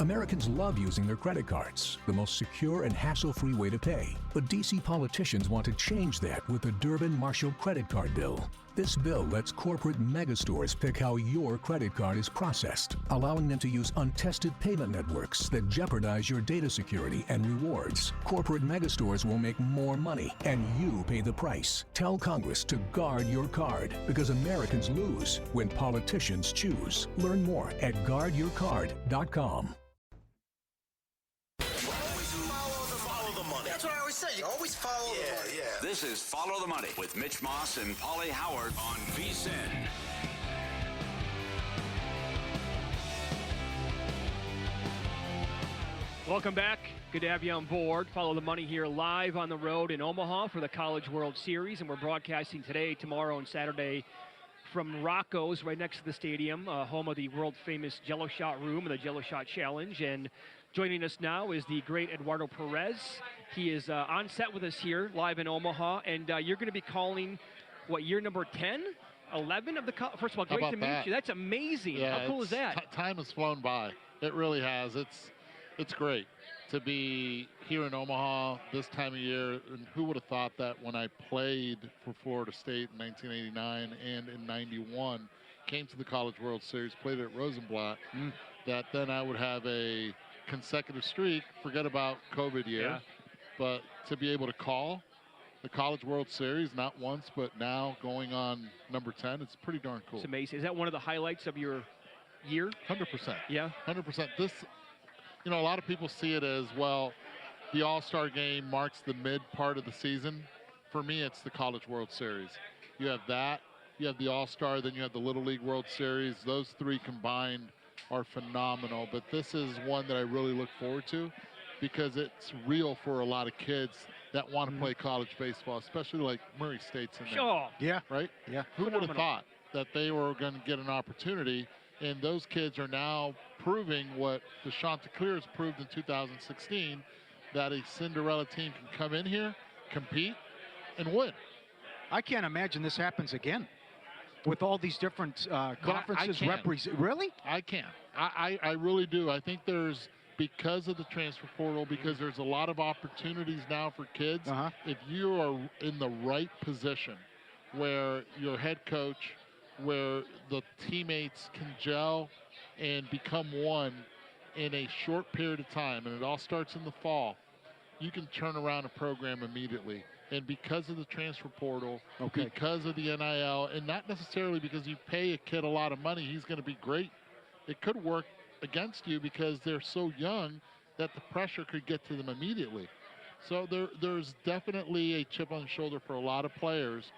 Americans love using their credit cards, the most secure and hassle-free way to pay. But D.C. politicians want to change that with the Durbin-Marshall credit card bill. This bill lets corporate megastores pick how your credit card is processed, allowing them to use untested payment networks that jeopardize your data security and rewards. Corporate megastores will make more money, and you pay the price. Tell Congress to guard your card, because Americans lose when politicians choose. Learn more at guardyourcard.com. That's what I always say. You always follow the money. Yeah. This is Follow the Money with Mitch Moss and Pauly Howard on VSiN. Welcome back. Good to have you on board. Follow the Money here live on the road in Omaha for the College World Series, and we're broadcasting today, tomorrow, and Saturday from Rocco's right next to the stadium, home of the world-famous Jell-O Shot room and the Jell-O Shot Challenge. And joining us now is the great Eduardo Perez. He is on set with us here, live in Omaha, and you're going to be calling, what, year number 10? 11 of the First of all, great to meet you. That's amazing. Yeah, how cool is that? Time has flown by. It really has. It's great to be here in Omaha this time of year. And who would have thought that when I played for Florida State in 1989 and in 91, came to the College World Series, played at Rosenblatt, that then I would have a consecutive streak, forget about COVID year, but to be able to call the College World Series, not once, but now going on number 10, it's pretty darn cool. It's amazing. Is that one of the highlights of your year? 100%. Yeah? 100%. This, a lot of people see it as, well, the All-Star game marks the mid part of the season. For me, it's the College World Series. You have that, you have the All-Star, then you have the Little League World Series. Those three combined are phenomenal, but this is one that I really look forward to because it's real for a lot of kids that want to play college baseball, especially like Murray State's in there. Sure. Yeah. Right? Yeah. Who would have thought that they were going to get an opportunity? And those kids are now proving what the Chanticleers proved in 2016, that a Cinderella team can come in here, compete, and win. I can't imagine this happens again with all these different conferences represent. Really? I can. I really do. I think there's, because of the transfer portal, because there's a lot of opportunities now for kids. If you are in the right position where your head coach, where the teammates can gel and become one in a short period of time, and it all starts in the fall, you can turn around a program immediately. And because of the transfer portal, because of the NIL, and not necessarily because you pay a kid a lot of money, he's going to be great. It could work against you because they're so young that the pressure could get to them immediately. So there's definitely a chip on the shoulder for a lot of players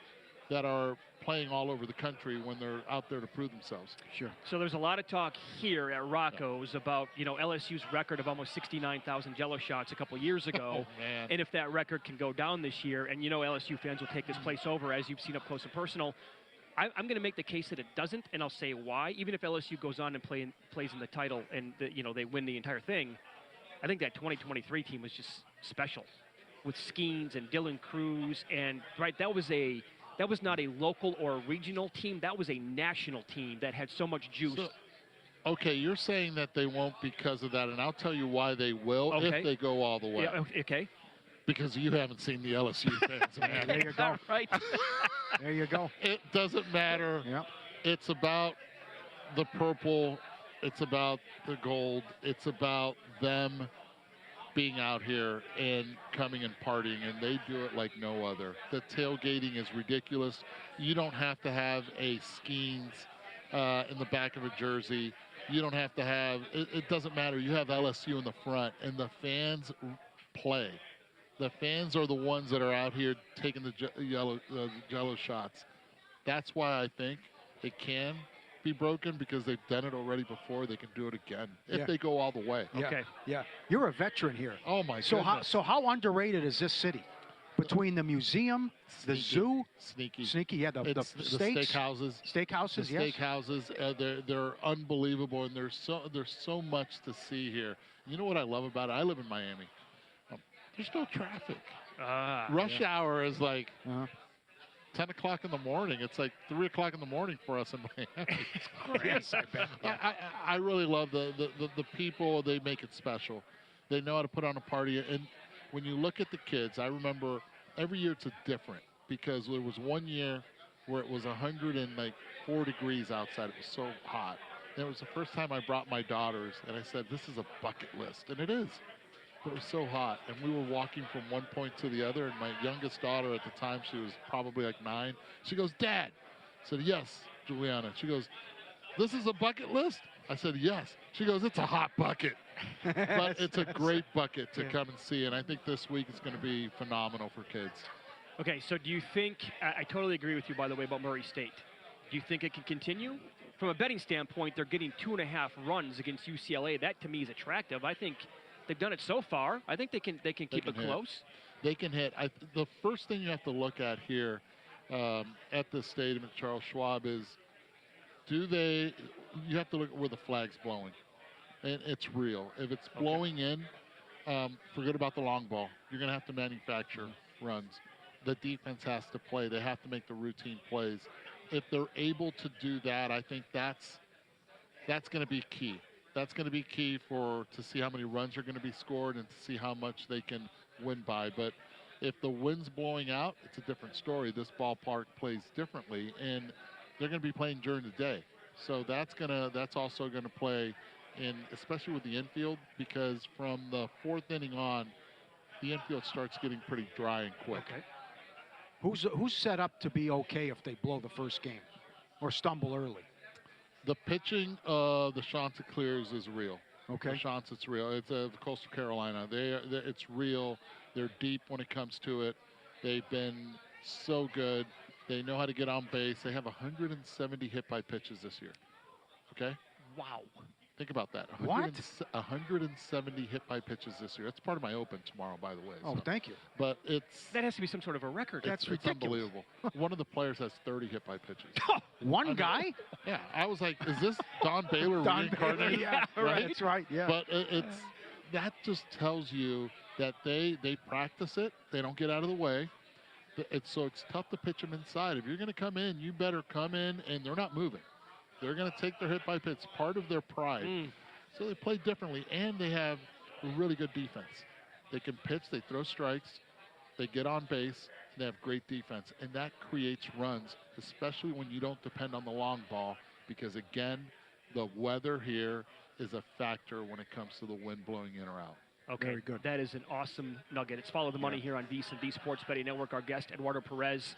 that are playing all over the country when they're out there to prove themselves. Sure. So there's a lot of talk here at Rocco's about, LSU's record of almost 69,000 Jell-O shots a couple years ago. Oh, man. And if that record can go down this year, and LSU fans will take this place over, as you've seen up close and personal, I'm going to make the case that it doesn't, and I'll say why. Even if LSU goes on and plays in the title and they win the entire thing, I think that 2023 team was just special with Skeens and Dylan Cruz, and that was not a local or a regional team. That was a national team that had so much juice. So, okay, you're saying that they won't because of that, and I'll tell you why they will if they go all the way. Yeah, okay. Because you haven't seen the LSU fans. Man. There you go. Right. There you go. It doesn't matter. Yep. It's about the purple. It's about the gold. It's about them being out here and coming and partying, and they do it like no other. The tailgating is ridiculous. You don't have to have a Skeens in the back of a jersey. You don't have to have, it doesn't matter. You have LSU in the front, and the fans play. The fans are the ones that are out here taking the Jell-O shots. That's why I think it can be broken, because they've done it already before. They can do it again if they go all the way. Yeah. Okay. Yeah. You're a veteran here. Oh, my goodness. So how underrated is this city? Between the museum, the zoo. Sneaky, yeah. The steakhouses. Steakhouses, the steakhouses, they're unbelievable, and there's so much to see here. You know what I love about it? I live in Miami. There's no traffic. Rush hour is like 10 o'clock in the morning. It's like 3 o'clock in the morning for us in Miami. Yes, I bet. Yeah. I really love the people. They make it special. They know how to put on a party. And when you look at the kids, I remember every year it's different, because there was one year where it was 104 degrees outside. It was so hot. And it was the first time I brought my daughters, and I said, this is a bucket list. And it is. But it was so hot, and we were walking from one point to the other, and my youngest daughter at the time, she was probably like 9. She goes, Dad. I said, yes, Juliana. She goes, this is a bucket list? I said, yes. She goes, it's a hot bucket. But it's a great bucket to come and see, and I think this week is going to be phenomenal for kids. Okay, so do you think, I totally agree with you, by the way, about Murray State. Do you think it can continue? From a betting standpoint, they're getting 2.5 runs against UCLA. That, to me, is attractive. I think they've done it so far. I think they can keep it close. They can hit. The first thing you have to look at here at the stadium at Charles Schwab is, you have to look at where the flag's blowing. And it's real. If it's blowing in, forget about the long ball. You're going to have to manufacture runs. The defense has to play. They have to make the routine plays. If they're able to do that, I think that's going to be key. That's going to be key to see how many runs are going to be scored and to see how much they can win by. But if the wind's blowing out, it's a different story. This ballpark plays differently, and they're going to be playing during the day. So that's also going to play in, especially with the infield, because from the 4th inning on, the infield starts getting pretty dry and quick. Okay. Who's set up to be okay if they blow the first game or stumble early? The pitching of the Chanticleers is real. Okay. The Chants, it's real. It's Coastal Carolina. It's real. They're deep when it comes to it. They've been so good. They know how to get on base. They have 170 hit by pitches this year. Okay? Wow. Think about that. What? 170 hit by pitches this year. That's part of my open tomorrow, by the way. Oh, thank you. But that has to be some sort of a record. That's it's unbelievable. One of the players has 30 hit by pitches. One guy? Yeah. I was like, is this Don Baylor reincarnated? Yeah, right. That's right. Yeah. But that just tells you that they practice it. They don't get out of the way. So it's tough to pitch them inside. If you're going to come in, you better come in, and they're not moving. They're going to take their hit by pitch. It's part of their pride. So they play differently, and they have a really good defense. They can pitch, they throw strikes, they get on base, and they have great defense. And that creates runs, especially when you don't depend on the long ball, because, again, the weather here is a factor when it comes to the wind blowing in or out. Okay, very good. That is an awesome nugget. It's Follow the Money here on VSiN, the Sports Betting Network. Our guest, Eduardo Perez.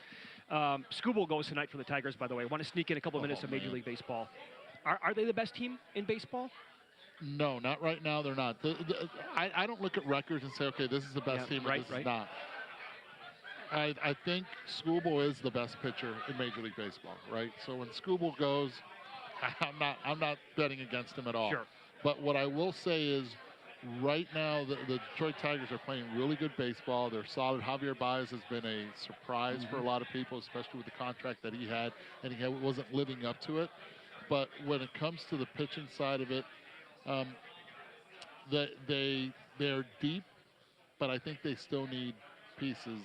Scooble goes tonight for the Tigers, by the way. I want to sneak in a couple minutes of Major League Baseball. Are they the best team in baseball? No, not right now. They're not. I don't look at records and say, okay, this is the best team, or this is not. I think Scooble is the best pitcher in Major League Baseball, right? So when Scooble goes, I'm not betting against him at all. Sure. But what I will say is, right now, the Detroit Tigers are playing really good baseball. They're solid. Javier Baez has been a surprise for a lot of people, especially with the contract that he had, and he wasn't living up to it. But when it comes to the pitching side of it, they're deep, but I think they still need pieces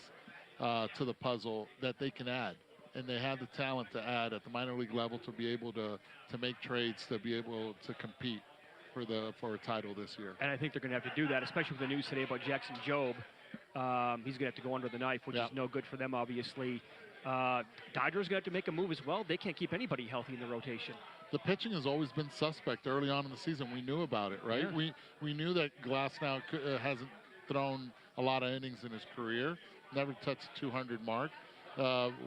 to the puzzle that they can add. And they have the talent to add at the minor league level to be able to make trades, to be able to compete for a title this year. And I think they're going to have to do that, especially with the news today about Jackson Jobe. He's going to have to go under the knife, which is no good for them, obviously. Dodgers going to have to make a move as well. They can't keep anybody healthy in the rotation. The pitching has always been suspect early on in the season. We knew about it, right? Yeah. We knew that Glasnow hasn't thrown a lot of innings in his career, never touched the 200 mark.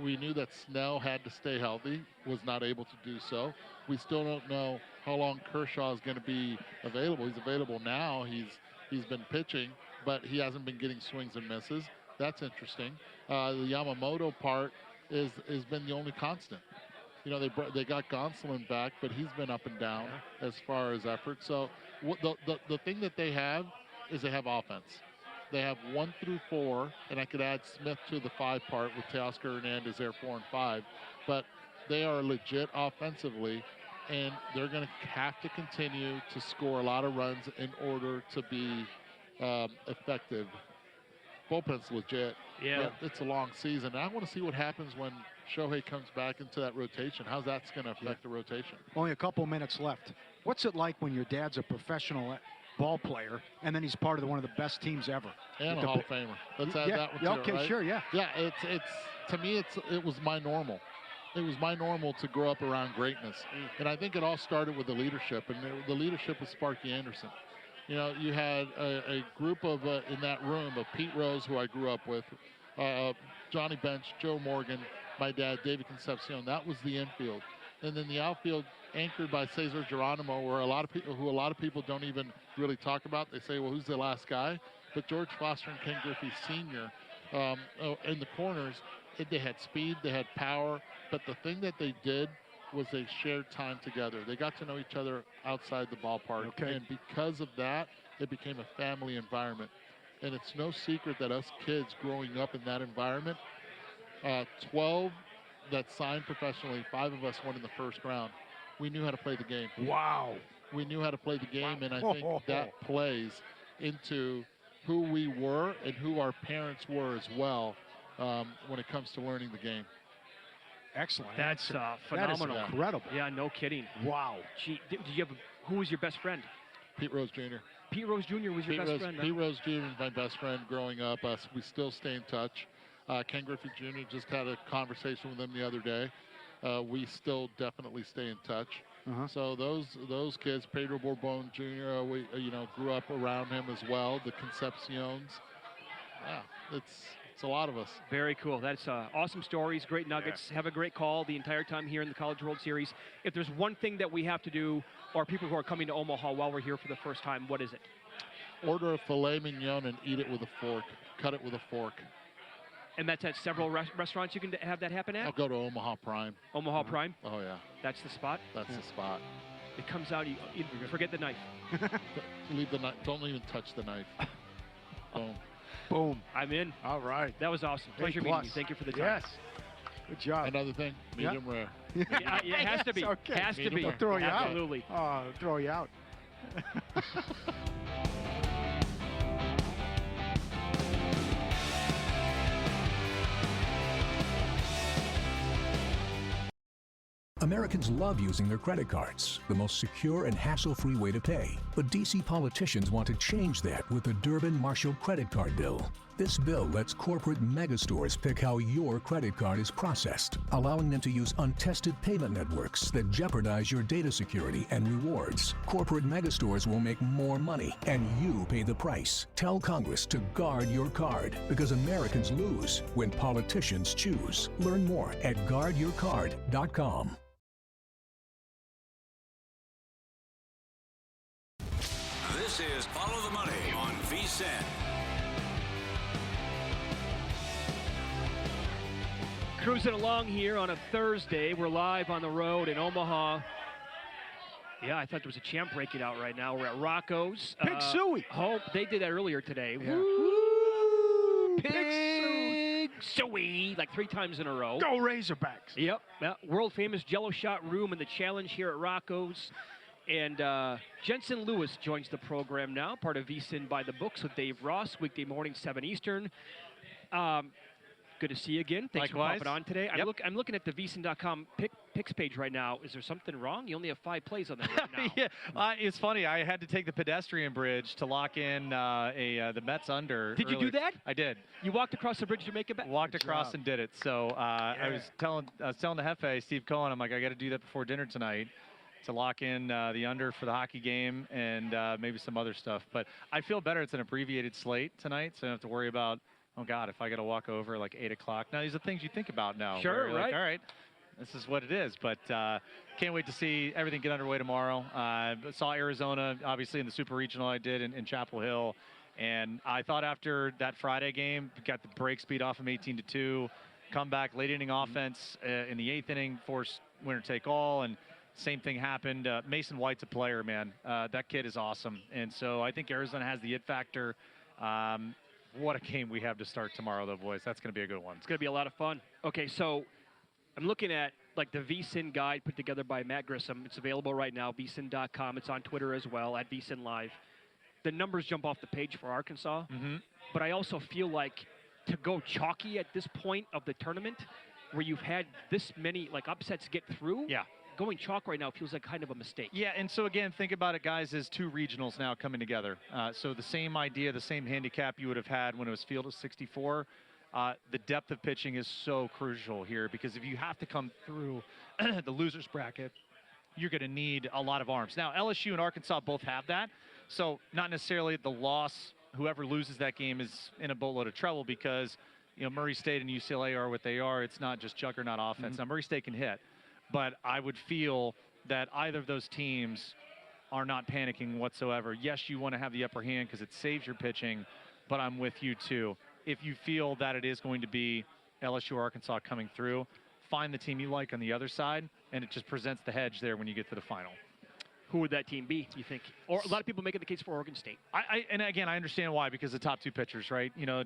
We knew that Snell had to stay healthy, was not able to do so. We still don't know how long Kershaw is going to be available. He's available now. He's been pitching, but he hasn't been getting swings and misses. That's interesting. The Yamamoto part has been the only constant. You know, they got Gonsolin back, but he's been up and down as far as effort. So the thing that they have is they have offense. They have 1 through 4, and I could add Smith to the 5 part with Teoscar Hernandez there 4 and 5. But they are legit offensively, and they're going to have to continue to score a lot of runs in order to be effective. Bullpen's legit. Yeah. But it's a long season. I want to see what happens when Shohei comes back into that rotation, how's that going to affect the rotation? Only a couple minutes left. What's it like when your dad's a professional ball player and then he's part of one of the best teams ever? And a Hall of Famer. Let's add that one to okay, it, right? sure, yeah. Yeah, it's to me, it was my normal. It was my normal to grow up around greatness. And I think it all started with the leadership, and the leadership was Sparky Anderson. You know, you had a group of, in that room, of Pete Rose, who I grew up with, Johnny Bench, Joe Morgan, my dad, David Concepcion. That was the infield. And then the outfield anchored by Cesar Geronimo, where a lot of people don't even really talk about. They say, well, who's the last guy? But George Foster and Ken Griffey Sr. In the corners, they had speed, they had power, but the thing that they did was they shared time together. They got to know each other outside the ballpark. Okay. And because of that, it became a family environment. And it's no secret that us kids growing up in that environment, 12 that signed professionally, 5 of us went in the first round. We knew how to play the game. Wow. We knew how to play the game, and I think that plays into who we were and who our parents were as well when it comes to learning the game. Excellent. That's phenomenal. That is incredible. Yeah, no kidding. Wow. Gee, did you have who was your best friend? Pete Rose Jr. Pete Rose Jr. was your best friend. Pete Rose Jr. was my best friend growing up. We still stay in touch. Ken Griffey Jr. just had a conversation with him the other day. We still definitely stay in touch. So those kids, Pedro Bourbon Jr., we grew up around him as well. The Concepcions. Yeah, it's a lot of us. Very cool. That's awesome stories, great nuggets. Yeah. Have a great call the entire time here in the College World Series. If there's one thing that we have to do, or people who are coming to Omaha while we're here for the first time, what is it? Order a filet mignon and eat it with a fork. Cut it with a fork. And that's at several restaurants you can have that happen at? I'll go to Omaha Prime. Omaha Prime? Oh, yeah. That's the spot? That's the spot. It comes out, you forget the knife. Leave the knife. Don't even touch the knife. Boom. Boom. I'm in. All right. That was awesome. Pleasure meeting you. Thank you for the time. Yes. Good job. Another thing, medium rare. Yeah, it has to be. Okay. Has to be. I'll throw you Absolutely. out. Oh, throw you out. Americans love using their credit cards, the most secure and hassle-free way to pay. But DC politicians want to change that with the Durbin-Marshall credit card bill. This bill lets corporate megastores pick how your credit card is processed, allowing them to use untested payment networks that jeopardize your data security and rewards. Corporate megastores will make more money, and you pay the price. Tell Congress to guard your card, because Americans lose when politicians choose. Learn more at guardyourcard.com. This is Follow the Money on VSiN. Cruising along here on a Thursday. We're live on the road in Omaha. Yeah, I thought there was a champ breaking out right now. We're at Rocco's. Pig Suey. Hope they did that earlier today. Yeah. Woo! Pig Suey, like 3 times in a row. Go Razorbacks. Yep. World famous Jell-O Shot room in the challenge here at Rocco's. And Jensen Lewis joins the program now, part of VSiN by the Books with Dave Ross, weekday morning, 7 Eastern. Good to see you again. Thanks Likewise. for popping on today. Yep. I'm looking at the VSiN.com picks page right now. Is there something wrong? You only have 5 plays on that right now. Yeah, it's funny. I had to take the pedestrian bridge to lock in the Mets under. Did you do that? I did. You walked across the bridge to make it back? Walked across and did it. So I was telling the Hefe, Steve Cohen, I'm like, I got to do that before dinner tonight to lock in the under for the hockey game and maybe some other stuff. But I feel better. It's an abbreviated slate tonight, so I don't have to worry about, oh, God, if I got to walk over like 8 o'clock. Now, these are things you think about now. Sure, right. Like, all right, this is what it is. But can't wait to see everything get underway tomorrow. Saw Arizona, obviously, in the Super Regional I did in Chapel Hill. And I thought after that Friday game, got the break speed off from 18-2, come back, late inning offense in the 8th inning, forced winner take all. And same thing happened. Mason White's a player, man. That kid is awesome. And so I think Arizona has the it factor. What a game we have to start tomorrow, though, boys. That's going to be a good one. It's going to be a lot of fun. Okay, so I'm looking at like the VSiN guide put together by Matt Grissom. It's available right now, VSiN.com. It's on Twitter as well, at VSiN Live. The numbers jump off the page for Arkansas, but I also feel like to go chalky at this point of the tournament where you've had this many like upsets get through. Yeah. Going chalk right now feels like kind of a mistake. Yeah, and so again, think about it, guys, as 2 regionals now coming together. So the same idea, the same handicap you would have had when it was field of 64. The depth of pitching is so crucial here because if you have to come through the loser's bracket, you're going to need a lot of arms. Now, LSU and Arkansas both have that, so not necessarily the loss. Whoever loses that game is in a boatload of trouble because, you know, Murray State and UCLA are what they are. It's not just juggernaut offense. Now, Murray State can hit. But I would feel that either of those teams are not panicking whatsoever. Yes, you want to have the upper hand because it saves your pitching, but I'm with you too. If you feel that it is going to be LSU or Arkansas coming through, find the team you like on the other side, and it just presents the hedge there when you get to the final. Who would that team be, you think? Or a lot of people making the case for Oregon State. And again, I understand why, because the top 2 pitchers, right? You know,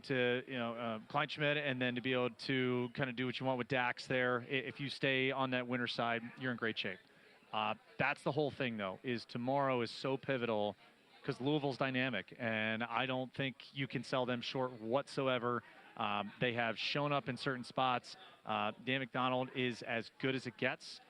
Kleinschmidt, and then to be able to kind of do what you want with Dax there. If you stay on that winner side, you're in great shape. That's the whole thing, though, is tomorrow is so pivotal because Louisville's dynamic, and I don't think you can sell them short whatsoever. They have shown up in certain spots. Dan McDonald is as good as it gets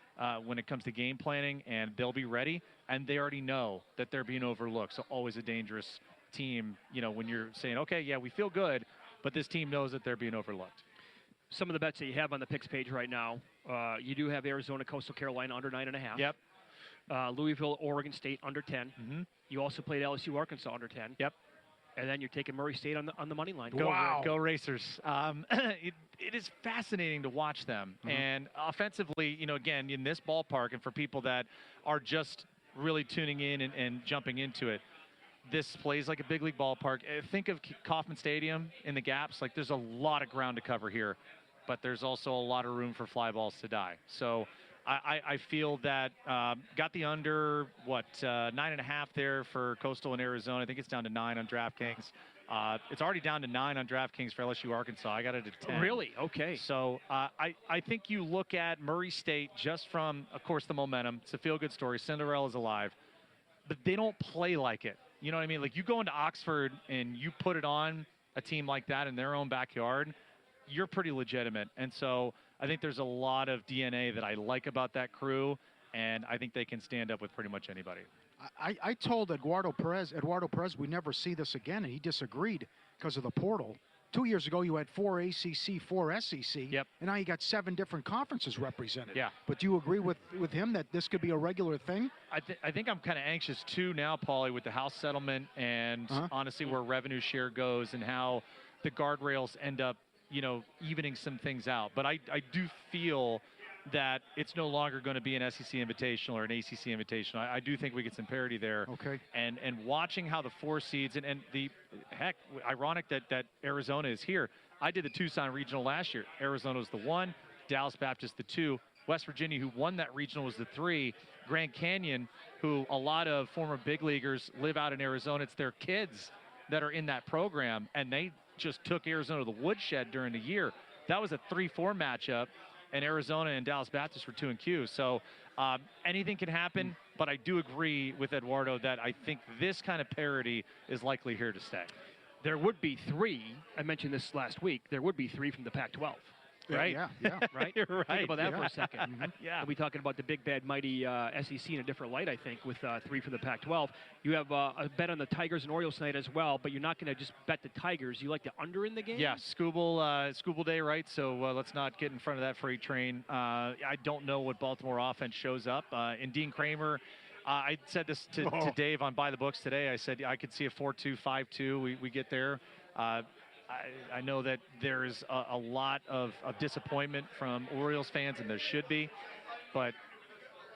when it comes to game planning, and they'll be ready. And they already know that they're being overlooked. So always a dangerous team, you know, when you're saying, okay, yeah, we feel good, but this team knows that they're being overlooked. Some of the bets that you have on the picks page right now, you do have Arizona, Coastal Carolina under 9.5. Yep. Louisville, Oregon State under 10. You also played LSU, Arkansas under 10. Yep. And then you're taking Murray State on the money line. Go Racers. It is fascinating to watch them. And offensively, you know, again, in this ballpark, and for people that are just really tuning in and jumping into it, this plays like a big league ballpark. Think of Kauffman Stadium in the gaps. Like, there's a lot of ground to cover here, but there's also a lot of room for fly balls to die. So I feel that got the under, 9.5 there for Coastal and Arizona. I think it's down to 9 on DraftKings. It's already down to 9 on DraftKings for LSU Arkansas. I got it at 10. Really? Okay. So I think you look at Murray State just from, of course, the momentum. It's a feel-good story. Cinderella's alive. But they don't play like it. You know what I mean? Like, you go into Oxford and you put it on a team like that in their own backyard, you're pretty legitimate. And so I think there's a lot of DNA that I like about that crew, and I think they can stand up with pretty much anybody. I told Eduardo Perez, we never see this again, and he disagreed because of the portal. 2 years ago, you had 4 ACC, 4 SEC, Yep. and now you got 7 different conferences represented. Yeah. But do you agree with him that this could be a regular thing? I think I'm kind of anxious, too, now, Pauly, with the House settlement and honestly where revenue share goes and how the guardrails end up, you know, evening some things out. But I do feel that it's no longer going to be an SEC Invitational or an ACC Invitational. I do think we get some parity there. Okay. And watching how the 4 seeds, and the heck, ironic that Arizona is here. I did the Tucson Regional last year. Arizona was the 1, Dallas Baptist the 2, West Virginia, who won that regional, was the 3, Grand Canyon, who a lot of former big leaguers live out in Arizona. It's their kids that are in that program, and they just took Arizona to the woodshed during the year. That was a 3-4 matchup, and Arizona and Dallas Baptist were 2-2. So anything can happen, but I do agree with Eduardo that I think this kind of parity is likely here to stay. There would be 3, I mentioned this last week, there would be 3 from the Pac-12. Right? Yeah. Right? You're right. Think about that for a second. Yeah. We'll be talking about the big, bad, mighty SEC in a different light, I think, with 3 from the Pac-12. You have a bet on the Tigers and Orioles tonight as well, but you're not going to just bet the Tigers. You like the under in the game? Yeah, Scooble Day, right? So let's not get in front of that freight train. I don't know what Baltimore offense shows up. And Dean Kramer, I said this to Dave on Buy the Books today. I said I could see a 4-2, 5-2. We get there. I know that there's a lot of disappointment from Orioles fans, and there should be. But,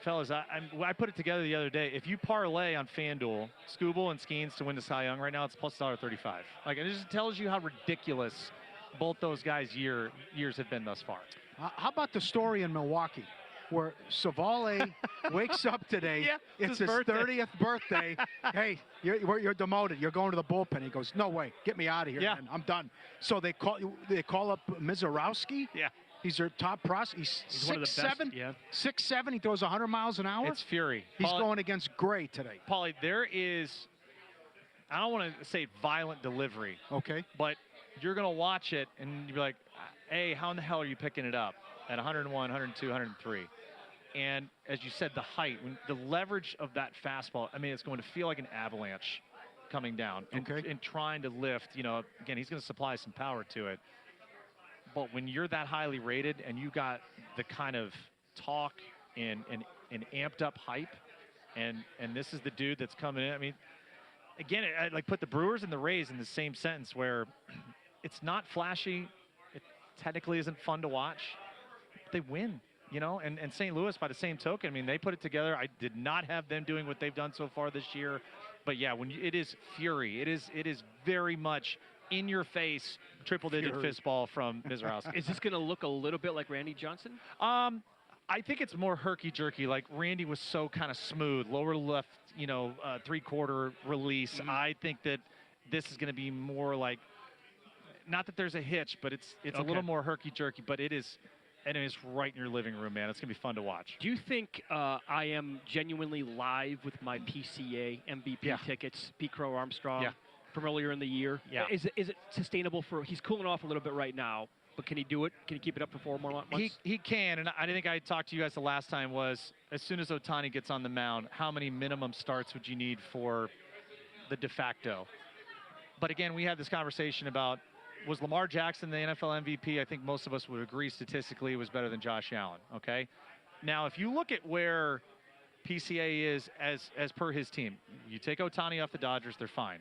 fellas, I put it together the other day. If you parlay on FanDuel, Scooble and Skeens to win the Cy Young right now, it's plus $1.35. Like, it just tells you how ridiculous both those guys' years have been thus far. How about the story in Milwaukee where Savale wakes up today, it's his 30th birthday. Hey, you're demoted. You're going to the bullpen. He goes, no way. Get me out of here, man. I'm done. So they call up Mizorowski. Yeah. He's their top prospect. He's 6'7". Yeah. 6'7". He throws 100 miles an hour. It's fury. He's going against Gray today. Pauly, there is, I don't want to say violent delivery. Okay. But you're going to watch it, and you're like, hey, how in the hell are you picking it up? at 101, 102, 103. And as you said, the height, the leverage of that fastball, I mean, it's going to feel like an avalanche coming down and trying to lift. You know, again, he's going to supply some power to it. But when you're that highly rated and you got the kind of talk and amped up hype, and this is the dude that's coming in. I mean, again, I like put the Brewers and the Rays in the same sentence where it's not flashy. It technically isn't fun to watch. But they win. You know, and St. Louis, by the same token, I mean, they put it together. I did not have them doing what they've done so far this year. But, yeah, it is fury. It is very much in your face, triple-digit fistball from Mizrahi. Is this going to look a little bit like Randy Johnson? I think it's more herky-jerky. Like, Randy was so kind of smooth, lower left, you know, three-quarter release. I think that this is going to be more like, not that there's a hitch, but it's a little more herky-jerky, but it is – and it's right in your living room, man. It's going to be fun to watch. Do you think I am genuinely live with my PCA MVP tickets, Pete Crow Armstrong, from earlier in the year? Yeah. Is it sustainable for – he's cooling off a little bit right now, but can he do it? Can he keep it up for 4 more months? He can, and I think I talked to you guys the last time was as soon as Ohtani gets on the mound, how many minimum starts would you need for the de facto? But, again, we had this conversation about – was Lamar Jackson the NFL MVP? I think most of us would agree statistically it was better than Josh Allen, okay? Now, if you look at where PCA is as per his team, you take Ohtani off the Dodgers, they're fine.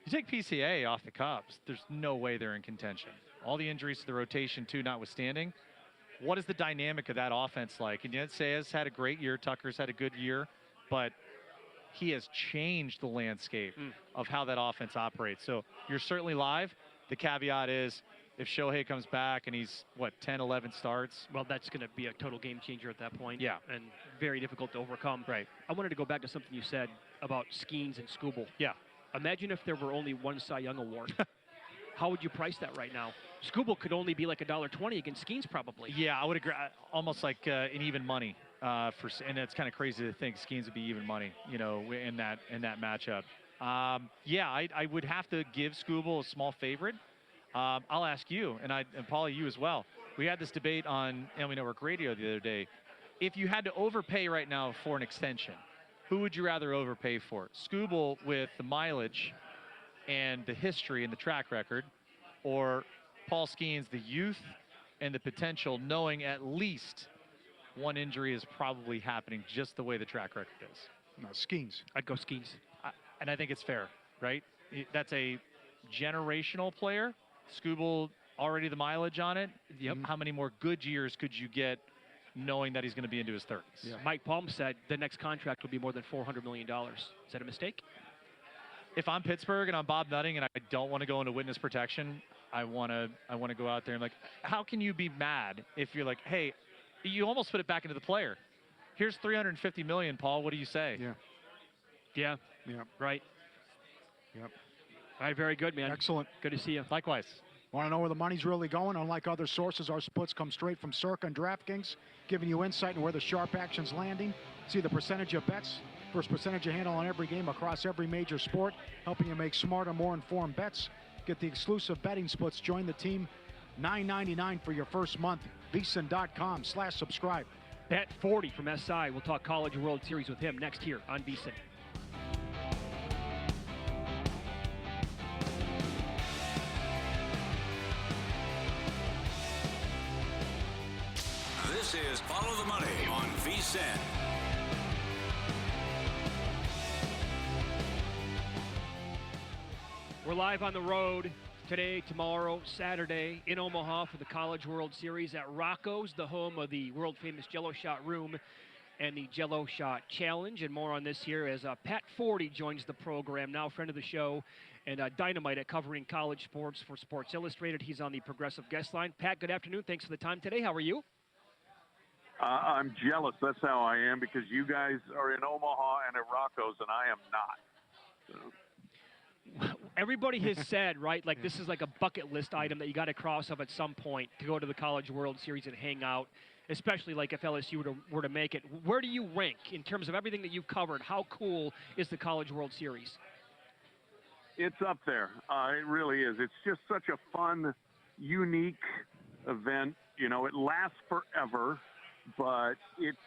You take PCA off the Cubs, there's no way they're in contention. All the injuries to the rotation, too, notwithstanding. What is the dynamic of that offense like? And yet, Sayers had a great year. Tucker's had a good year. But he has changed the landscape of how that offense operates. So you're certainly live. The caveat is if Shohei comes back and he's, 10, 11 starts? Well, that's going to be a total game changer at that point. Yeah. And very difficult to overcome. Right. I wanted to go back to something you said about Skeens and Skubal. Yeah. Imagine if there were only one Cy Young award. How would you price that right now? Skubal could only be like $1.20 against Skeens probably. Yeah, I would agree. Almost like in even money. And it's kind of crazy to think Skeens would be even money, you know, in that matchup. Yeah, I would have to give Skubal a small favorite. I'll ask you, and Pauly, you as well. We had this debate on MLB Network Radio the other day. If you had to overpay right now for an extension, who would you rather overpay for? Skubal with the mileage and the history and the track record, or Paul Skeens, the youth and the potential, knowing at least one injury is probably happening just the way the track record is? No, Skeens. I'd go Skeens. And I think it's fair, right? That's a generational player. Skubal, already the mileage on it. Yep. How many more good years could you get knowing that he's going to be into his 30s? Yeah. Mike Palm said the next contract will be more than $400 million. Is that a mistake? If I'm Pittsburgh and I'm Bob Nutting and I don't want to go into witness protection, I want to go out there and like, how can you be mad if you're like, hey, you almost put it back into the player. Here's $350 million, Paul. What do you say? Yeah. Yeah. Yeah. Right. Yep. All right, very good, man. Excellent. Good to see you. Likewise. Want to know where the money's really going? Unlike other sources, our splits come straight from Circa and DraftKings, giving you insight into where the sharp action's landing. See the percentage of bets, first percentage of handle on every game across every major sport, helping you make smarter, more informed bets. Get the exclusive betting splits. Join the team. $9.99 for your first month. VSiN.com/subscribe. Pat Forde from SI. We'll talk College World Series with him next here on VSiN. This is Follow the Money on VSiN. We're live on the road today, tomorrow, Saturday in Omaha for the College World Series at Rocco's, the home of the world-famous Jell-O Shot Room and the Jell-O Shot Challenge. And more on this here as Pat Forde joins the program, now friend of the show and dynamite at covering college sports for Sports Illustrated. He's on the Progressive Guest Line. Pat, good afternoon. Thanks for the time today. How are you? I'm jealous. That's how I am, because you guys are in Omaha and at Rocco's, and I am not. So. Everybody has said, right, like this is like a bucket list item that you got to cross off at some point to go to the College World Series and hang out, especially like if LSU were to make it. Where do you rank in terms of everything that you've covered? How cool is the College World Series? It's up there. It really is. It's just such a fun, unique event. You know, it lasts forever, but it's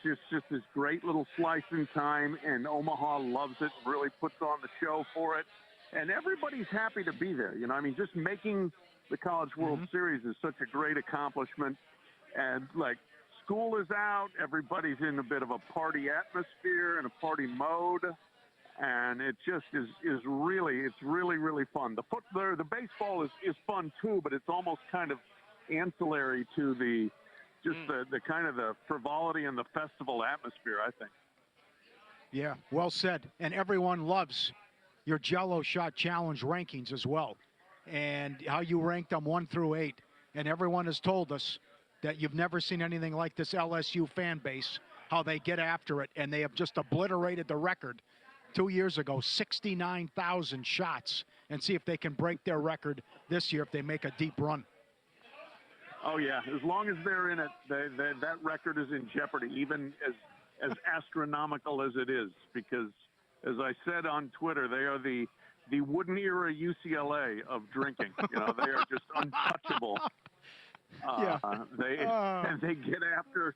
just this great little slice in time, and Omaha loves it, really puts on the show for it, and everybody's happy to be there. You know, I mean, just making the College World Series is such a great accomplishment, and like, school is out, everybody's in a bit of a party atmosphere and a party mode, and it just is really fun. The baseball is fun too, but it's almost kind of ancillary to the kind of the frivolity and the festival atmosphere, I think. Yeah, well said. And everyone loves your Jell-O Shot Challenge rankings as well, and how you ranked them 1 through 8. And everyone has told us that you've never seen anything like this LSU fan base, how they get after it, and they have just obliterated the record 2 years ago, 69,000 shots, and see if they can break their record this year if they make a deep run. Oh, yeah. As long as they're in it, that record is in jeopardy, even as astronomical as it is, because, as I said on Twitter, they are the wooden-era UCLA of drinking. You know, they are just untouchable. They get after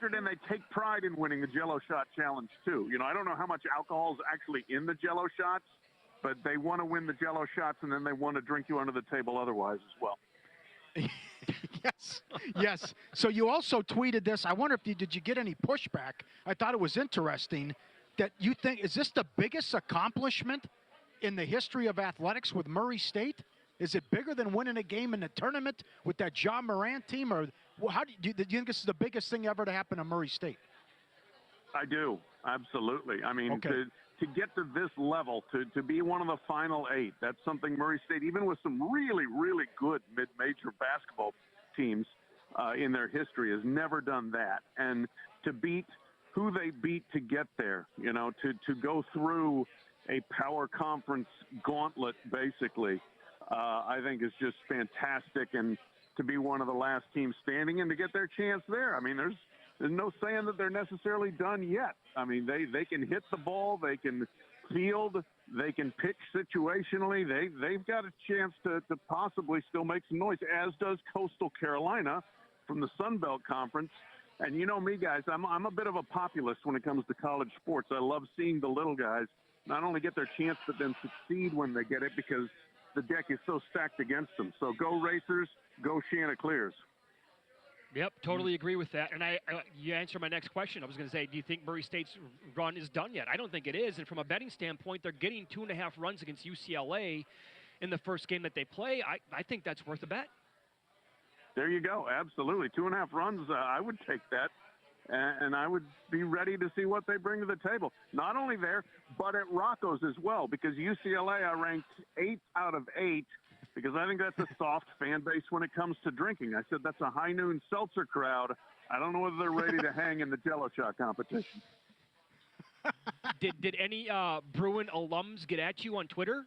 it, and they take pride in winning the Jell-O Shot Challenge too. You know, I don't know how much alcohol is actually in the Jell-O Shots, but they want to win the Jell-O Shots, and then they want to drink you under the table otherwise as well. Yes. So you also tweeted this. I wonder if did you get any pushback? I thought it was interesting that you think, is this the biggest accomplishment in the history of athletics with Murray State? Is it bigger than winning a game in the tournament with that John Morant team? Or how do you think this is the biggest thing ever to happen to Murray State? I do. Absolutely. I mean, okay. To get to this level, to be one of the final 8, that's something Murray State, even with some really, really good mid-major basketball teams in their history, has never done that. And to beat who they beat to get there, you know, to go through a power conference gauntlet, basically, I think is just fantastic. And to be one of the last teams standing and to get their chance there, I mean, there's no saying that they're necessarily done yet. I mean, they can hit the ball, they can field, they can pitch situationally. They've got a chance to possibly still make some noise, as does Coastal Carolina from the Sun Belt Conference. And you know me, guys, I'm a bit of a populist when it comes to college sports. I love seeing the little guys not only get their chance, but then succeed when they get it, because the deck is so stacked against them. So go Racers, go Chanticleers. Yep, totally agree with that. And you answered my next question. I was going to say, do you think Murray State's run is done yet? I don't think it is. And from a betting standpoint, they're getting 2.5 runs against UCLA in the first game that they play. I think that's worth a bet. There you go. Absolutely. 2.5 runs, I would take that. And I would be ready to see what they bring to the table. Not only there, but at Rocco's as well, because UCLA I ranked 8 out of 8, because I think that's a soft fan base when it comes to drinking. I said that's a high noon seltzer crowd. I don't know whether they're ready to hang in the Jell-O Shot competition. Did any Bruin alums get at you on Twitter?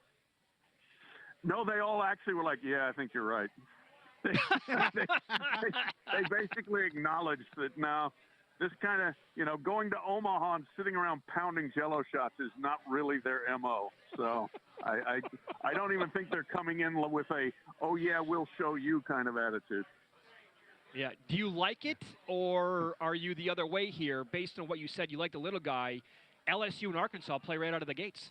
No, they all actually were like, yeah, I think you're right. They basically acknowledged that now this kind of, you know, going to Omaha and sitting around pounding Jell-O Shots is not really their MO. So I don't even think they're coming in with a, oh, yeah, we'll show you kind of attitude. Yeah. Do you like it, or are you the other way here? Based on what you said, you like the little guy. LSU and Arkansas play right out of the gates.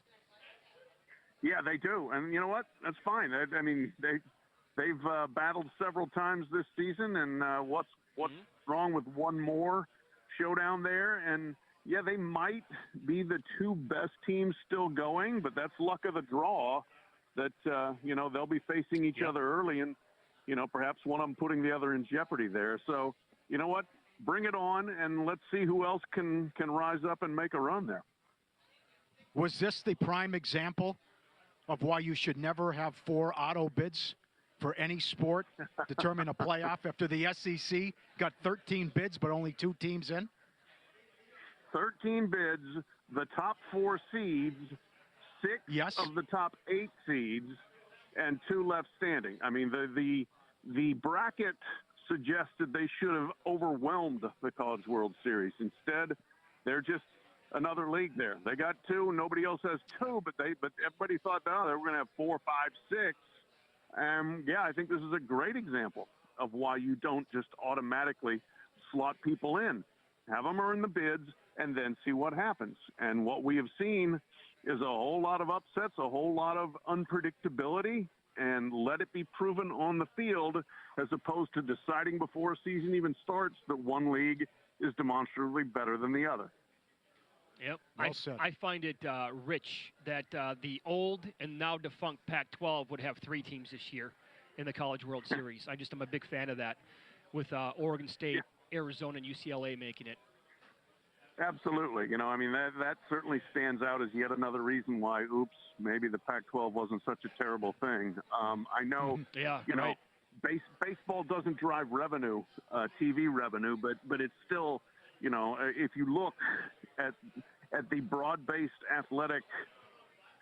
Yeah, they do. And you know what? That's fine. I mean, they've battled several times this season, and what's wrong with one more showdown there? And yeah, they might be the 2 best teams still going, but that's luck of the draw that, you know, they'll be facing each other early, and, you know, perhaps one of them putting the other in jeopardy there. So, you know what? Bring it on, and let's see who else can rise up and make a run there. Was this the prime example of why you should never have 4 auto bids for any sport determine a playoff after the SEC got 13 bids but only 2 teams in? 13 bids, the top 4 seeds, 6 of the top 8 seeds, and 2 left standing. I mean, the bracket suggested they should have overwhelmed the College World Series. Instead, they're just another league there. They got 2, nobody else has 2, but everybody thought, oh, they were going to have 4, 5, 6. Yeah, I think this is a great example of why you don't just automatically slot people in. Have them earn the bids and then see what happens. And what we have seen is a whole lot of upsets, a whole lot of unpredictability, and let it be proven on the field as opposed to deciding before a season even starts that one league is demonstrably better than the other. Yep. Well said. I find it rich that the old and now defunct Pac-12 would have 3 teams this year in the College World Series. I'm a big fan of that, with Oregon State, Arizona, and UCLA making it. Absolutely. That certainly stands out as yet another reason why, maybe the Pac-12 wasn't such a terrible thing. I know, baseball doesn't drive revenue, TV revenue, but it's still, if you look at the broad-based athletic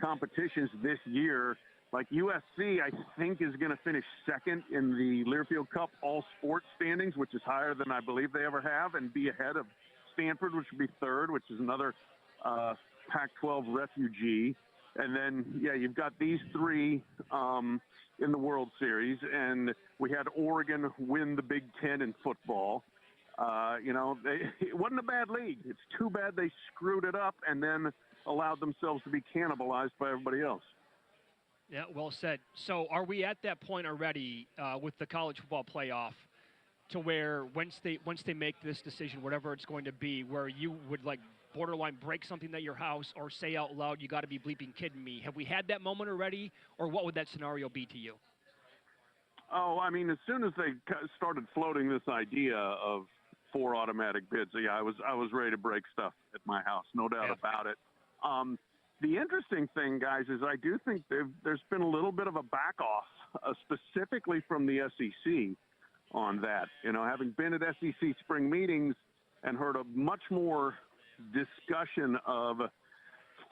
competitions this year, like USC, I think, is going to finish second in the Learfield Cup all-sport standings, which is higher than I believe they ever have, and be ahead of Stanford, which would be third, which is another Pac-12 refugee. And then, you've got these 3 in the World Series, and we had Oregon win the Big Ten in football. It wasn't a bad league. It's too bad they screwed it up and then allowed themselves to be cannibalized by everybody else. Yeah, well said. So are we at that point already with the college football playoff to where once they make this decision, whatever it's going to be, where you would borderline break something at your house or say out loud, you got to be bleeping kidding me? Have we had that moment already, or what would that scenario be to you? Oh, as soon as they started floating this idea of 4 automatic bids, I was ready to break stuff at my house, no doubt about it. The interesting thing, guys, is I do think there's been a little bit of a back-off, specifically from the SEC on that. Having been at SEC spring meetings and heard a much more discussion of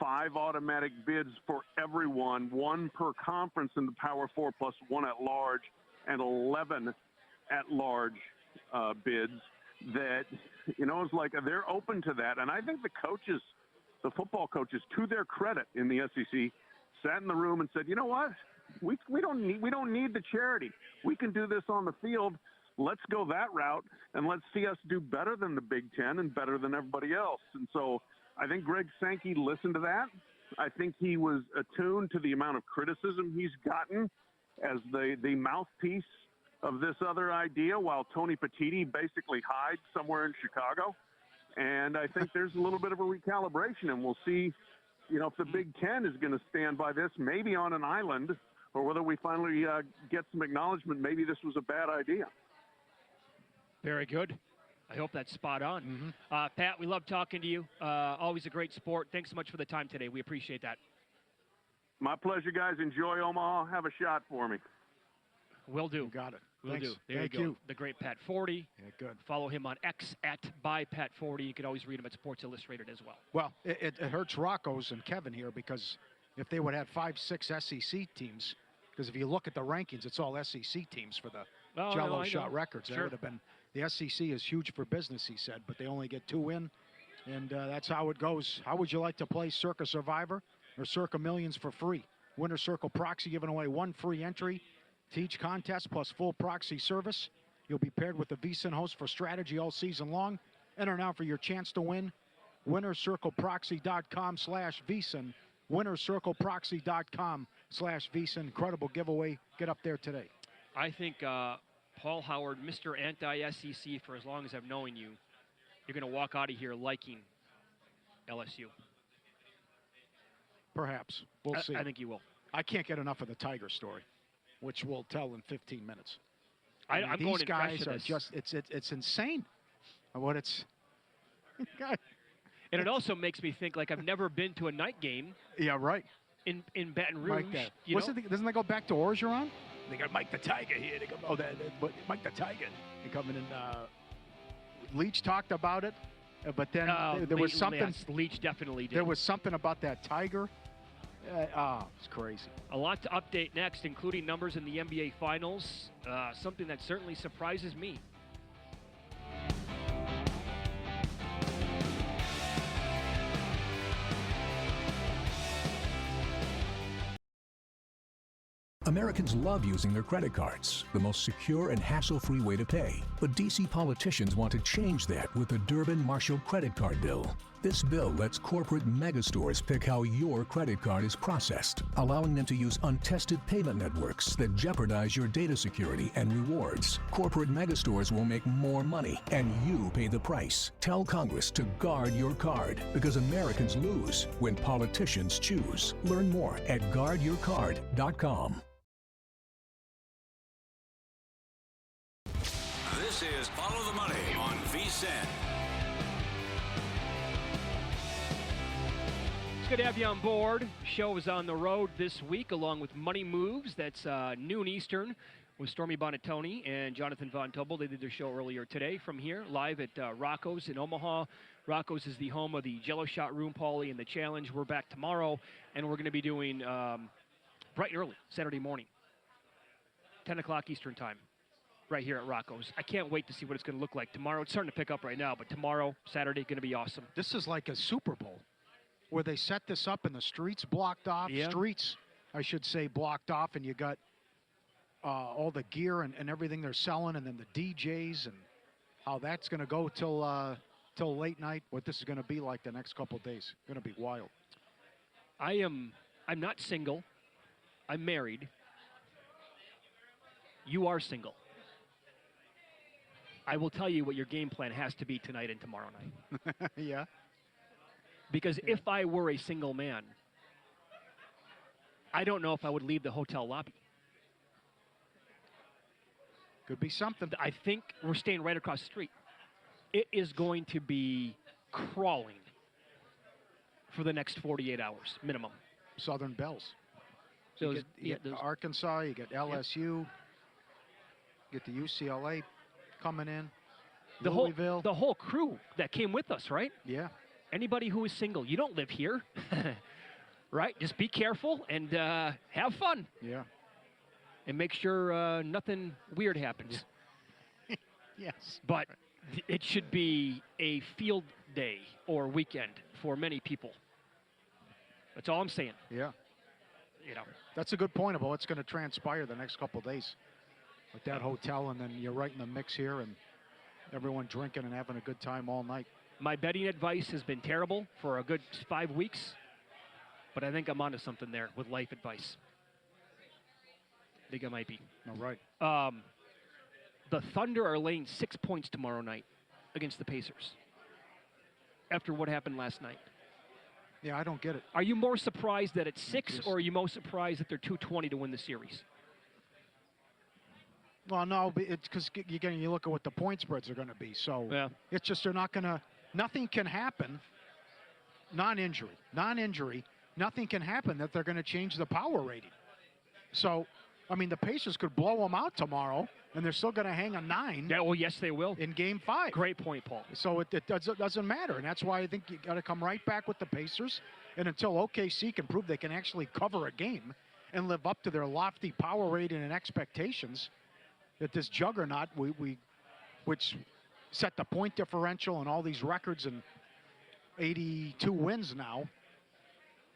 5 automatic bids for everyone, 1 per conference in the Power 4 plus 1 at large, and 11 at large bids, that, it's like they're open to that. And I think the football coaches, to their credit in the SEC, sat in the room and said, you know what? We don't need the charity. We can do this on the field. Let's go that route, and let's see us do better than the Big Ten and better than everybody else. And so I think Greg Sankey listened to that. I think he was attuned to the amount of criticism he's gotten as the mouthpiece of this other idea, while Tony Petitti basically hides somewhere in Chicago. And I think there's a little bit of a recalibration, and we'll see, if the Big Ten is going to stand by this, maybe on an island, or whether we finally get some acknowledgement maybe this was a bad idea. Very good. I hope that's spot on. Pat, we love talking to you. Always a great sport. Thanks so much for the time today. We appreciate that. My pleasure, guys. Enjoy Omaha. Have a shot for me. Will do. You got it. Will Thanks. do. There Thank you go. you. The great Pat Forde. Yeah, good. Follow him on X @byPatForde. You can always read him at Sports Illustrated as well. Well, it hurts Rocco's and Kevin here, because if they would have 5, 6 SEC teams, because if you look at the rankings, it's all SEC teams for the Jell-O Shot records. That would have been, the SEC is huge for business, he said, but they only get 2 in, and that's how it goes. How would you like to play Circa Survivor or Circa Millions for free? Winner Circle Proxy giving away 1 free entry to each contest plus full proxy service. You'll be paired with the VSiN host for strategy all season long. Enter now for your chance to win. winnercircleproxy.com/VSiN. winnercircleproxy.com/VSiN. Incredible giveaway. Get up there today. I think Paul Howard, Mr. Anti-SEC, for as long as I've known you, you're going to walk out of here liking LSU. Perhaps. We'll see. I think you will. I can't get enough of the Tiger story, which we'll tell in 15 minutes. I'm these going in guys fresh are this. just, it's insane what it's. And it also makes me think like I've never been to a night game. Yeah, right. In Baton Rouge. Doesn't that go back to Orgeron? They got Mike the Tiger here. They go, Mike the Tiger. They coming in. Leach talked about it, but then there was something. Yes, Leach definitely did. There was something about that Tiger. It's crazy. A lot to update next, including numbers in the NBA Finals. Something that certainly surprises me. Americans love using their credit cards, the most secure and hassle-free way to pay. But DC politicians want to change that with the Durbin-Marshall credit card bill. This bill lets corporate megastores pick how your credit card is processed, allowing them to use untested payment networks that jeopardize your data security and rewards. Corporate megastores will make more money, and you pay the price. Tell Congress to guard your card, because Americans lose when politicians choose. Learn more at guardyourcard.com. This is Follow the Money on VSiN. It's good to have you on board. Show is on the road this week along with Money Moves. That's noon Eastern with Stormy Bonatoni and Jonathan Von Tobel. They did their show earlier today from here, live at Rocco's in Omaha. Rocco's is the home of the Jell-O Shot room, Pauly, and the Challenge. We're back tomorrow, and we're going to be doing bright and early, Saturday morning, 10 o'clock Eastern time, right here at Rocco's. I can't wait to see what it's going to look like tomorrow. It's starting to pick up right now, but tomorrow, Saturday, going to be awesome. This is like a Super Bowl where they set this up and the streets blocked off. Yeah. Streets, I should say, blocked off, and you got all the gear and everything they're selling, and then the DJs, and how that's going to go till late night, what this is going to be like the next couple of days. Going to be wild. I'm not single. I'm married. You are single. I will tell you what your game plan has to be tonight and tomorrow night. Yeah. Because if I were a single man, I don't know if I would leave the hotel lobby. Could be something. I think we're staying right across the street. It is going to be crawling for the next 48 hours, minimum. Southern Bells. So you get Arkansas, you get LSU, get the UCLA coming in, Louisville. The whole crew that came with us, right? Yeah. Anybody who is single, you don't live here, right? Just be careful and have fun. Yeah. And make sure nothing weird happens. Yes. But it should be a field day or weekend for many people. That's all I'm saying. Yeah. You know. That's a good point about what's going to transpire the next couple of days with that hotel, and then you're right in the mix here, and everyone drinking and having a good time all night. My betting advice has been terrible for a good 5 weeks, but I think I'm onto something there with life advice. I think I might be. All right. The Thunder are laying 6 points tomorrow night against the Pacers after what happened last night. Yeah, I don't get it. Are you more surprised that it's 6, or are you most surprised that they're 220 to win the series? Well, no, it's because you look at what the point spreads are going to be. So yeah. It's just they're not going to. Nothing can happen. Non-injury, nothing can happen that they're going to change the power rating. So, I mean, the Pacers could blow them out tomorrow, and they're still going to hang a 9. Yeah, well, yes, they will. In Game 5. Great point, Paul. So it doesn't matter, and that's why I think you got to come right back with the Pacers. And until OKC can prove they can actually cover a game and live up to their lofty power rating and expectations, that this juggernaut, which set the point differential and all these records and 82 wins now,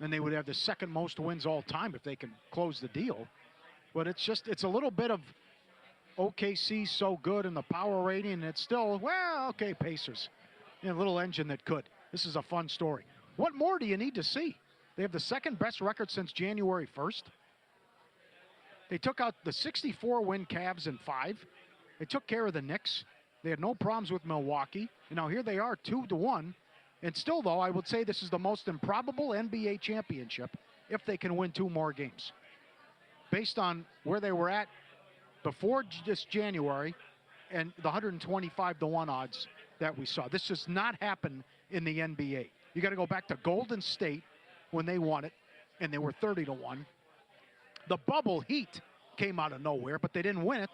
and they would have the second most wins all time if they can close the deal. But it's a little bit of OKC so good in the power rating, and it's still, well, okay, Pacers. A little engine that could. This is a fun story. What more do you need to see? They have the second best record since January 1st. They took out the 64-win Cavs in 5. They took care of the Knicks. They had no problems with Milwaukee. And now here they are, 2-1. And still, though, I would say this is the most improbable NBA championship if they can win 2 more games. Based on where they were at before this January and the 125-1 odds that we saw. This does not happen in the NBA. You got to go back to Golden State when they won it, and they were 30-1. The bubble Heat came out of nowhere, but they didn't win it.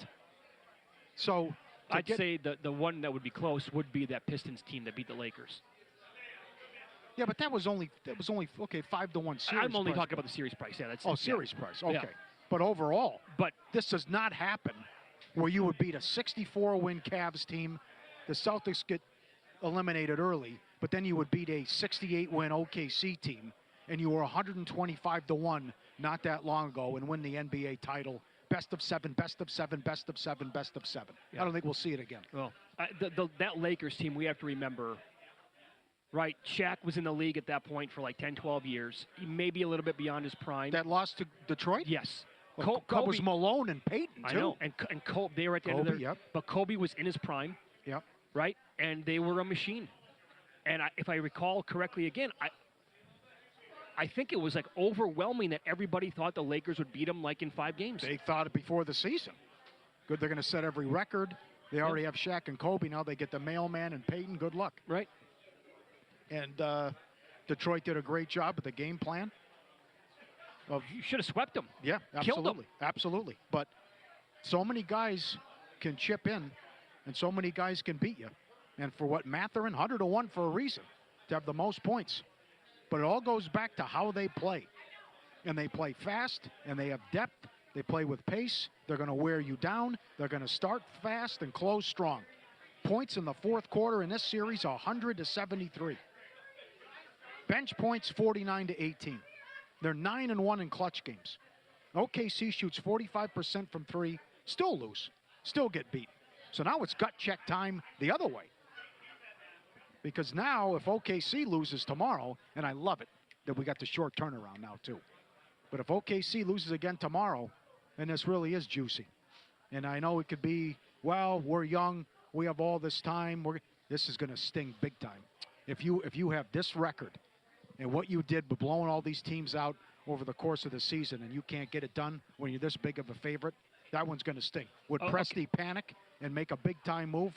So I'd say the one that would be close would be that Pistons team that beat the Lakers. Yeah, but that was only okay, 5-1 series. I'm only price. talking about the series price. Yeah, that's series price. Okay, yeah. But overall, but this does not happen where you would beat a 64-win Cavs team. The Celtics get eliminated early, but then you would beat a 68-win OKC team, and you were 125-1 not that long ago and win the NBA title. Best of 7, best of 7, best of 7, best of 7. Yeah. I don't think we'll see it again. Well, that Lakers team, we have to remember, right, Shaq was in the league at that point for like 10, 12 years. He may be a little bit beyond his prime. That lost to Detroit? Yes. Well, Kobe was Malone and Peyton, too. I know, and Kobe, they were at the end of their... Yep. But Kobe was in his prime. Yep. Right? And they were a machine. And if I recall correctly again, I think it was like overwhelming that everybody thought the Lakers would beat them like in 5 games. They thought it before the season. Good, they're going to set every record. They already have Shaq and Kobe. Now they get the mailman and Peyton. Good luck. Right. And Detroit did a great job with the game plan. You should have swept them. Yeah, Killed them. Absolutely. But so many guys can chip in, and so many guys can beat you. And for what Mathurin, 100-1 for a reason, to have the most points. But it all goes back to how they play. And they play fast, and they have depth. They play with pace. They're going to wear you down. They're going to start fast and close strong. Points in the fourth quarter in this series, 100-73. Bench points, 49-18. They're 9-1 in clutch games. OKC shoots 45% from 3, still lose, still get beat. So now it's gut check time the other way. Because now if OKC loses tomorrow, and I love it that we got the short turnaround now too. But if OKC loses again tomorrow, then this really is juicy. And I know it could be, well, we're young, we have all this time. This is going to sting big time. If you have this record and what you did with blowing all these teams out over the course of the season and you can't get it done when you're this big of a favorite, that one's going to sting. Would Presti panic and make a big time move?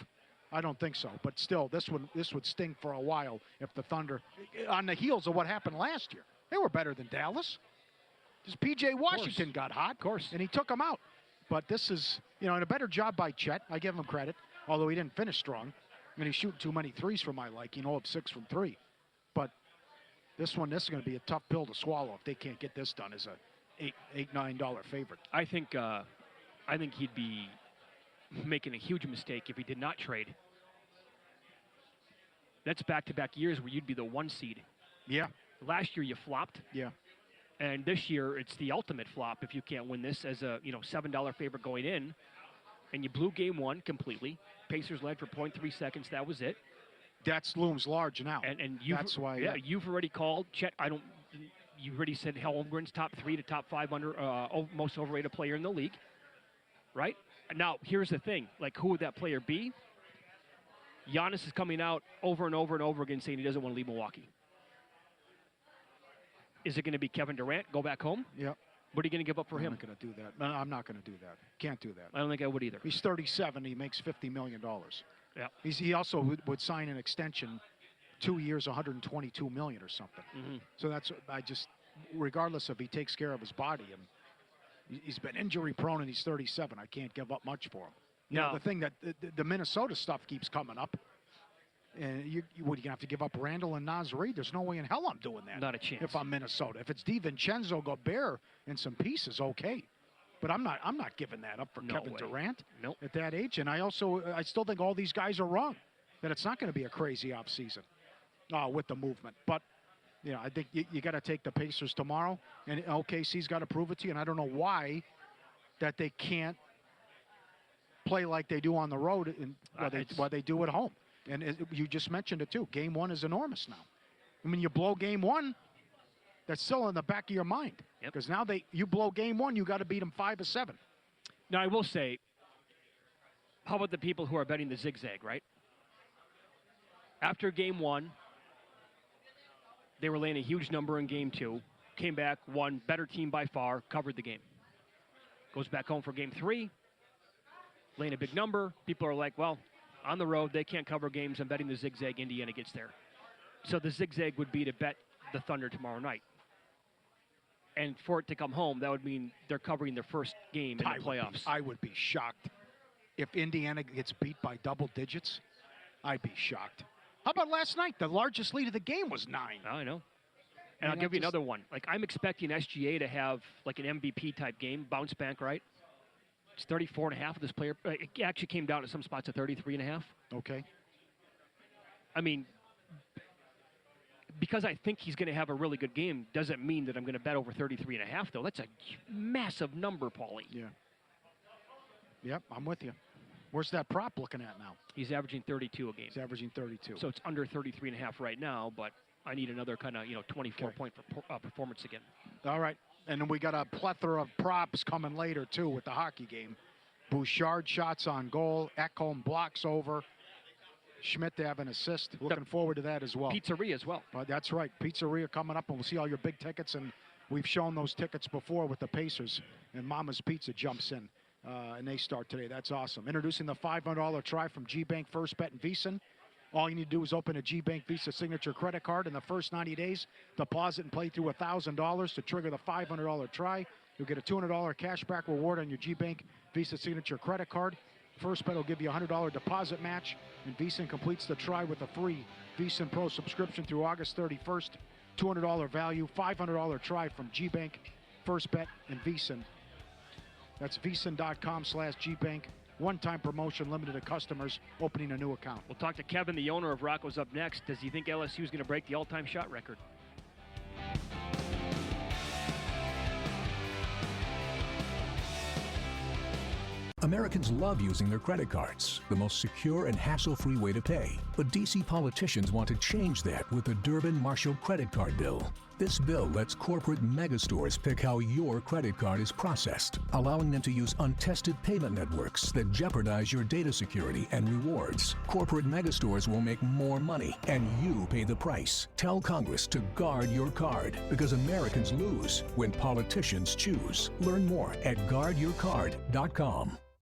I don't think so. But still, this would sting for a while if the Thunder, on the heels of what happened last year. They were better than Dallas. Just P.J. Washington got hot, of course, and he took them out. But this is, and a better job by Chet. I give him credit, although he didn't finish strong. I mean, he's shooting too many threes for my liking, 0 of 6 from 3. But this is going to be a tough pill to swallow if they can't get this done as a $8-9 favorite. I think he'd be making a huge mistake if he did not trade. That's back-to-back years where you'd be the 1 seed. Yeah. Last year you flopped. Yeah. And this year it's the ultimate flop if you can't win this as a $7 favorite going in. And you blew game 1 completely. Pacers led for 0.3 seconds. That was it. That looms large now. And that's why. Yeah, you've already called Chet. You already said Holmgren's top 3 to top 5 most overrated player in the league, right? Now here's the thing: like, who would that player be? Giannis is coming out over and over and over again saying he doesn't want to leave Milwaukee. Is it going to be Kevin Durant? Go back home? Yep. What are you going to give up for him? I'm not going to do that. No, I'm not going to do that. Can't do that. I don't think I would either. He's 37. He makes $50 million. Yeah. He also would sign an extension, 2 years, $122 million or something. Mm-hmm. So regardless if he takes care of his body, and he's been injury prone and he's 37. I can't give up much for him. You know, the thing that the Minnesota stuff keeps coming up. And you're going to have to give up Randall and Naz Reid? There's no way in hell I'm doing that. Not a chance. If I'm Minnesota. If it's DiVincenzo, Gobert, and some pieces, okay. But I'm not giving that up for Kevin Durant at that age. And I still think all these guys are wrong, that it's not going to be a crazy offseason with the movement. But, I think you got to take the Pacers tomorrow. And OKC's got to prove it to you. And I don't know why that they can't play like they do on the road and what they do at home. And you just mentioned it, too. Game 1 is enormous now. I mean, you blow game 1, that's still in the back of your mind. Because now you blow game 1, you got to beat them 5 of 7. Now, I will say, how about the people who are betting the zigzag, right? After game 1, they were laying a huge number in game 2, came back, won, better team by far, covered the game. Goes back home for game 3, laying a big number. People are like, well, on the road, they can't cover games. I'm betting the zigzag. Indiana gets there. So the zigzag would be to bet the Thunder tomorrow night. And for it to come home, that would mean they're covering their first game in the playoffs. I would be shocked. If Indiana gets beat by double digits, I'd be shocked. How about last night? The largest lead of the game was 9. I know. And I'll give you another one. Like, I'm expecting SGA to have like an MVP-type game, bounce back, right? It's 34.5 of this player. It actually came down at some spots at 33.5. Okay. I mean, because I think he's going to have a really good game doesn't mean that I'm going to bet over 33.5, though. That's a massive number, Pauly. Yeah. Yep, I'm with you. Where's that prop looking at now? He's averaging 32 a game. He's averaging 32. So it's under 33.5 right now, but I need another kind of 24-point performance again. All right, and then we got a plethora of props coming later too with the hockey game. Bouchard shots on goal. Ekholm blocks over. Schmidt to have an assist. Looking forward to that as well. Pizzeria as well. That's right. Pizzeria coming up, and we'll see all your big tickets. And we've shown those tickets before with the Pacers. And Mama's Pizza jumps in, and they start today. That's awesome. Introducing the $500 try from G-Bank First Bet and VSiN. All you need to do is open a G-Bank Visa Signature credit card in the first 90 days. Deposit and play through $1,000 to trigger the $500 try. You'll get a $200 cashback reward on your G-Bank Visa Signature credit card. First Bet will give you a $100 deposit match, and VSiN completes the try with a free VSiN Pro subscription through August 31st. $200 value, $500 try from G-Bank, First Bet, and VSiN. That's VSiN.com/G-Bank. One-time promotion limited to customers opening a new account. We'll talk to Kevin, the owner of Rocco's, up next. Does he think LSU is going to break the all-time shot record? Americans love using their credit cards, the most secure and hassle-free way to pay. But D.C. politicians want to change that with the Durbin-Marshall credit card bill. This bill lets corporate megastores pick how your credit card is processed, allowing them to use untested payment networks that jeopardize your data security and rewards. Corporate megastores will make more money, and you pay the price. Tell Congress to guard your card, because Americans lose when politicians choose. Learn more at guardyourcard.com.